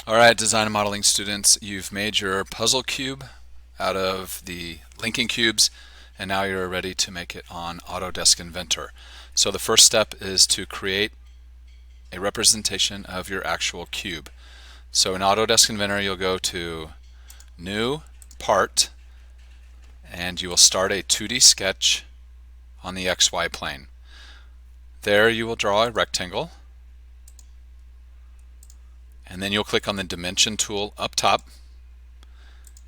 Alright, design and modeling students, you've made your puzzle cube out of the linking cubes, and now you're ready to make it on Autodesk Inventor. So the first step is to create a representation of your actual cube. So in Autodesk Inventor, you'll go to New, Part, and you will start a 2D sketch on the XY plane. There you will draw a rectangle, and then you'll click on the Dimension tool up top,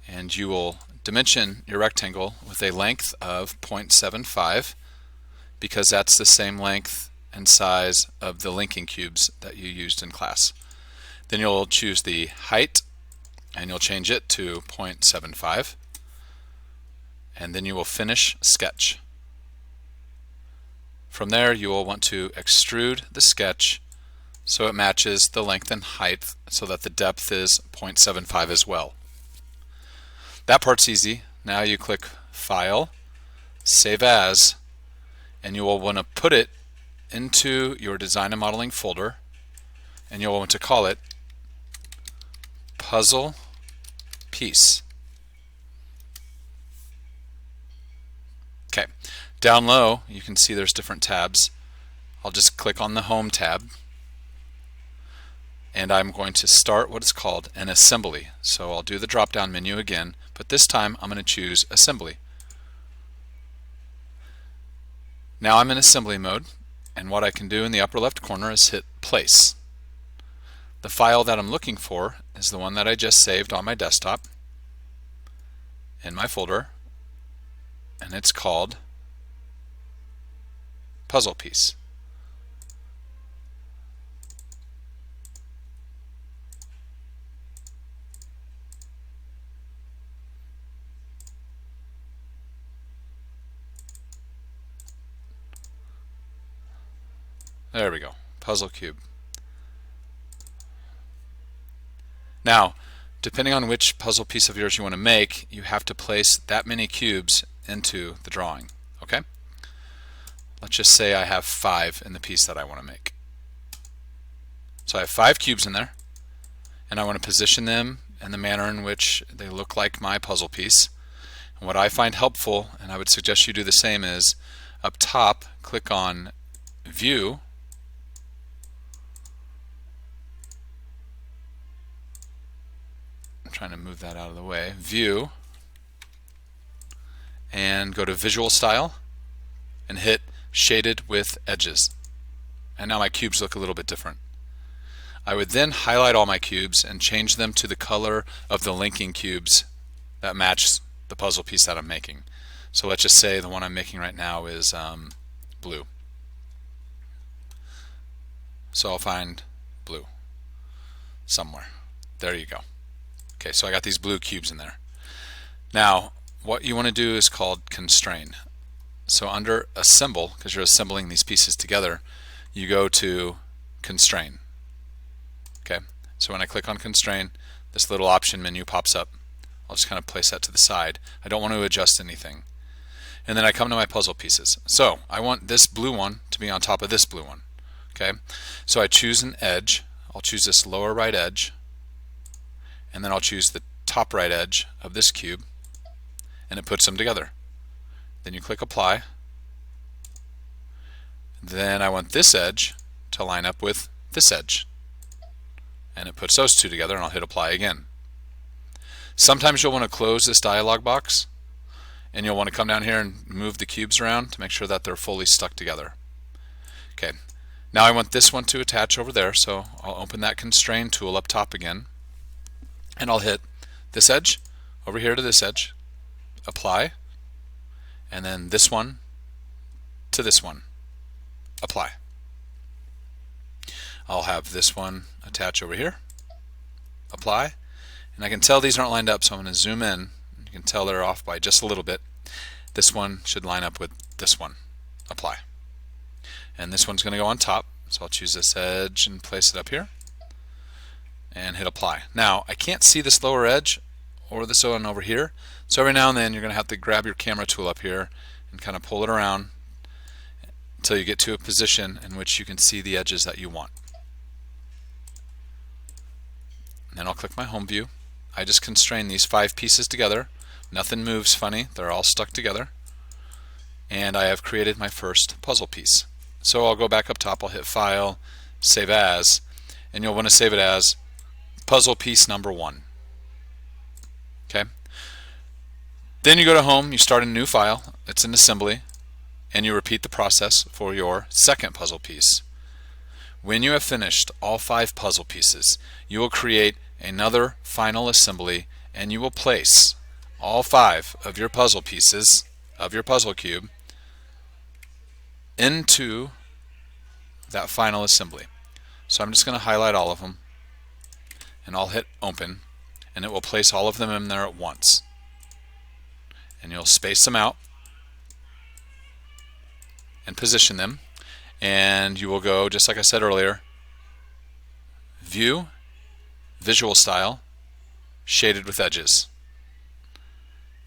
and you will dimension your rectangle with a length of 0.75 because that's the same length and size of the linking cubes that you used in class. Then you'll choose the height and you'll change it to 0.75, and then you will finish sketch. From there you will want to extrude the sketch so it matches the length and height so that the depth is 0.75 as well. That part's easy. Now you click File, Save As, and you will want to put it into your design and modeling folder, and you'll want to call it Puzzle Piece. Okay, down low you can see there's different tabs. I'll just click on the Home tab, and I'm going to start what is called an assembly. So I'll do the drop down menu again, but this time I'm going to choose assembly. Now I'm in assembly mode, and what I can do in the upper left corner is hit place. The file that I'm looking for is the one that I just saved on my desktop in my folder, and it's called Puzzle Piece. There we go, puzzle cube. Now, depending on which puzzle piece of yours you want to make, you have to place that many cubes into the drawing. Okay? Let's just say I have 5 in the piece that I want to make. So I have 5 cubes in there, and I want to position them in the manner in which they look like my puzzle piece. And what I find helpful, and I would suggest you do the same, is up top, click on View, trying to move that out of the way, View, and go to Visual Style and hit Shaded with Edges. And now my cubes look a little bit different. I would then highlight all my cubes and change them to the color of the linking cubes that match the puzzle piece that I'm making. So let's just say the one I'm making right now is blue. So I'll find blue somewhere. There you go. Okay, so I got these blue cubes in there. Now, what you want to do is called constrain. So under assemble, because you're assembling these pieces together, you go to constrain. Okay, so when I click on constrain, this little option menu pops up. I'll just kind of place that to the side. I don't want to adjust anything. And then I come to my puzzle pieces. So I want this blue one to be on top of this blue one. Okay, so I choose an edge. I'll choose this lower right edge, and then I'll choose the top right edge of this cube, and it puts them together. Then you click apply. Then I want this edge to line up with this edge, and it puts those two together, and I'll hit apply again. Sometimes you'll want to close this dialog box, and you'll want to come down here and move the cubes around to make sure that they're fully stuck together. Okay, now I want this one to attach over there, so I'll open that constrain tool up top again, and I'll hit this edge over here to this edge, apply, and then this one to this one, apply. I'll have this one attach over here, apply, and I can tell these aren't lined up, so I'm going to zoom in. You can tell they're off by just a little bit. This one should line up with this one, apply. And this one's going to go on top, so I'll choose this edge and place it up here and hit apply. Now I can't see this lower edge or this one over here, so every now and then you're going to have to grab your camera tool up here and kind of pull it around until you get to a position in which you can see the edges that you want. Then I'll click my home view. I just constrain these 5 pieces together. Nothing moves funny, they're all stuck together. And I have created my first puzzle piece. So I'll go back up top, I'll hit File, Save As, and you'll want to save it as puzzle piece number 1. Okay. Then you go to Home, you start a new file, it's an assembly, and you repeat the process for your second puzzle piece. When you have finished all 5 puzzle pieces, you will create another final assembly, and you will place all 5 of your puzzle pieces of your puzzle cube into that final assembly. So I'm just going to highlight all of them, and I'll hit Open, and it will place all of them in there at once. And you'll space them out and position them, and you will go, just like I said earlier, View, Visual Style, Shaded with Edges.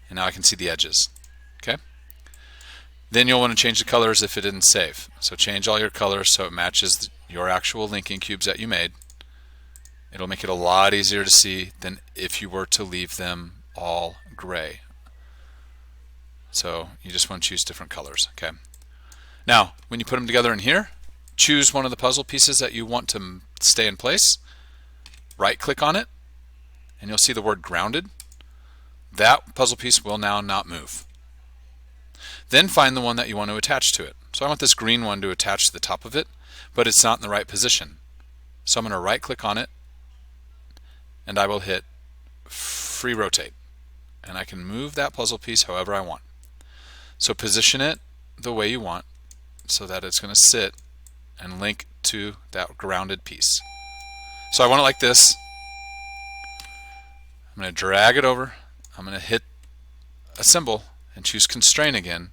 And now I can see the edges. Okay. Then you'll want to change the colors if it didn't save. So change all your colors so it matches your actual linking cubes that you made. It'll make it a lot easier to see than if you were to leave them all gray. So you just want to choose different colors. Okay. Now, when you put them together in here, choose one of the puzzle pieces that you want to stay in place. Right click on it, and you'll see the word grounded. That puzzle piece will now not move. Then find the one that you want to attach to it. So I want this green one to attach to the top of it, but it's not in the right position. So I'm going to right click on it, and I will hit Free Rotate. And I can move that puzzle piece however I want. So position it the way you want so that it's going to sit and link to that grounded piece. So I want it like this. I'm going to drag it over. I'm going to hit Assemble and choose Constrain again.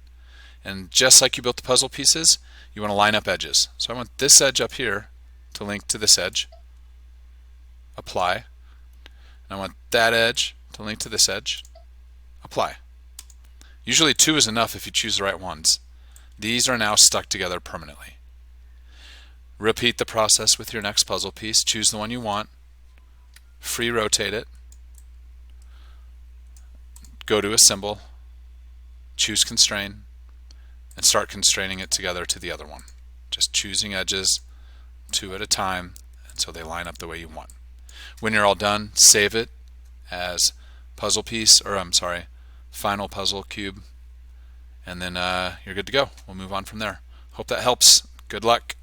And just like you built the puzzle pieces, you want to line up edges. So I want this edge up here to link to this edge. Apply. And I want that edge to link to this edge. Apply. Usually 2 is enough if you choose the right ones. These are now stuck together permanently. Repeat the process with your next puzzle piece. Choose the one you want. Free rotate it. Go to Assemble. Choose Constrain. And start constraining it together to the other one. Just choosing edges 2 at a time until they line up the way you want. When you're all done, save it as puzzle piece, or I'm sorry, final puzzle cube, and then you're good to go. We'll move on from there. Hope that helps. Good luck.